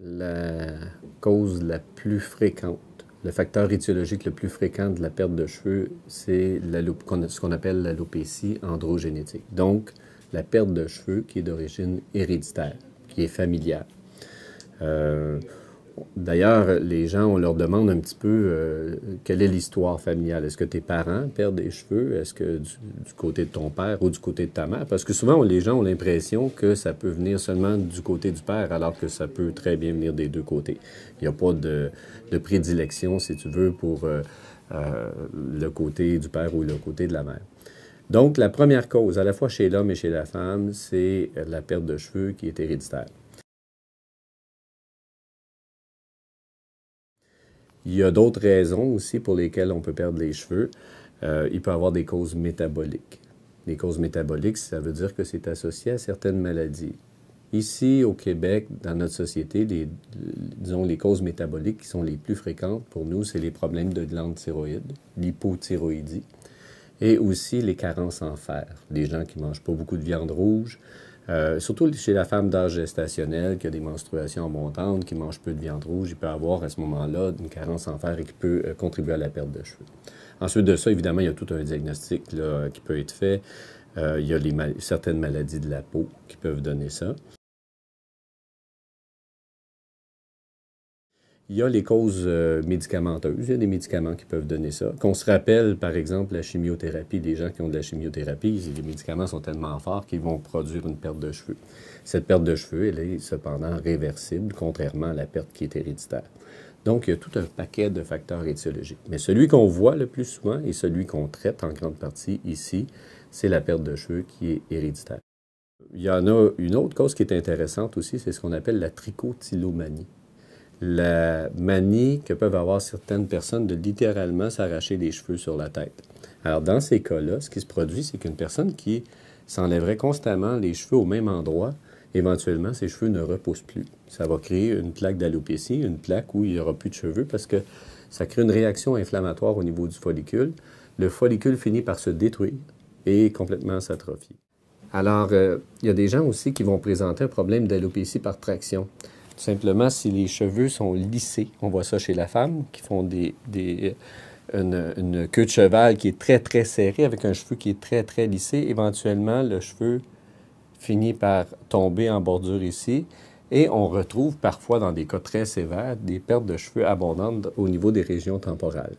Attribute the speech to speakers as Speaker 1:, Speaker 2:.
Speaker 1: La cause la plus fréquente, le facteur étiologique le plus fréquent de la perte de cheveux, c'est ce qu'on appelle l'alopécie androgénétique. Donc, la perte de cheveux qui est d'origine héréditaire, qui est familiale. D'ailleurs, les gens, on leur demande un petit peu quelle est l'histoire familiale. Est-ce que tes parents perdent des cheveux? Est-ce que du côté de ton père ou du côté de ta mère? Parce que souvent, les gens ont l'impression que ça peut venir seulement du côté du père, alors que ça peut très bien venir des deux côtés. Il n'y a pas de prédilection, si tu veux, pour le côté du père ou le côté de la mère. Donc, la première cause, à la fois chez l'homme et chez la femme, c'est la perte de cheveux qui est héréditaire. Il y a d'autres raisons aussi pour lesquelles on peut perdre les cheveux. Il peut y avoir des causes métaboliques. Les causes métaboliques, ça veut dire que c'est associé à certaines maladies. Ici, au Québec, dans notre société, disons, les causes métaboliques qui sont les plus fréquentes pour nous, c'est les problèmes de glande thyroïde, l'hypothyroïdie, et aussi les carences en fer. Les gens qui ne mangent pas beaucoup de viande rouge, surtout chez la femme d'âge gestationnel qui a des menstruations abondantes, qui mange peu de viande rouge, il peut avoir à ce moment-là une carence en fer et qui peut contribuer à la perte de cheveux. Ensuite de ça, évidemment, il y a tout un diagnostic là, qui peut être fait. Il y a certaines maladies de la peau qui peuvent donner ça. Il y a les causes médicamenteuses. Il y a des médicaments qui peuvent donner ça. Qu'on se rappelle, par exemple, la chimiothérapie. Les gens qui ont de la chimiothérapie, les médicaments sont tellement forts qu'ils vont produire une perte de cheveux. Cette perte de cheveux, elle est cependant réversible, contrairement à la perte qui est héréditaire. Donc, il y a tout un paquet de facteurs étiologiques. Mais celui qu'on voit le plus souvent et celui qu'on traite en grande partie ici, c'est la perte de cheveux qui est héréditaire. Il y en a une autre cause qui est intéressante aussi, c'est ce qu'on appelle la trichotillomanie. La manie que peuvent avoir certaines personnes de littéralement s'arracher les cheveux sur la tête. Alors, dans ces cas-là, ce qui se produit, c'est qu'une personne qui s'enlèverait constamment les cheveux au même endroit, éventuellement, ses cheveux ne repoussent plus. Ça va créer une plaque d'alopécie, une plaque où il n'y aura plus de cheveux parce que ça crée une réaction inflammatoire au niveau du follicule. Le follicule finit par se détruire et complètement s'atrophier. Alors, il y a des gens aussi qui vont présenter un problème d'alopécie par traction. Tout simplement, si les cheveux sont lissés, on voit ça chez la femme, qui font une queue de cheval qui est très, très serrée, avec un cheveu qui est très, très lissé. Éventuellement, le cheveu finit par tomber en bordure ici. Et on retrouve parfois, dans des cas très sévères, des pertes de cheveux abondantes au niveau des régions temporales.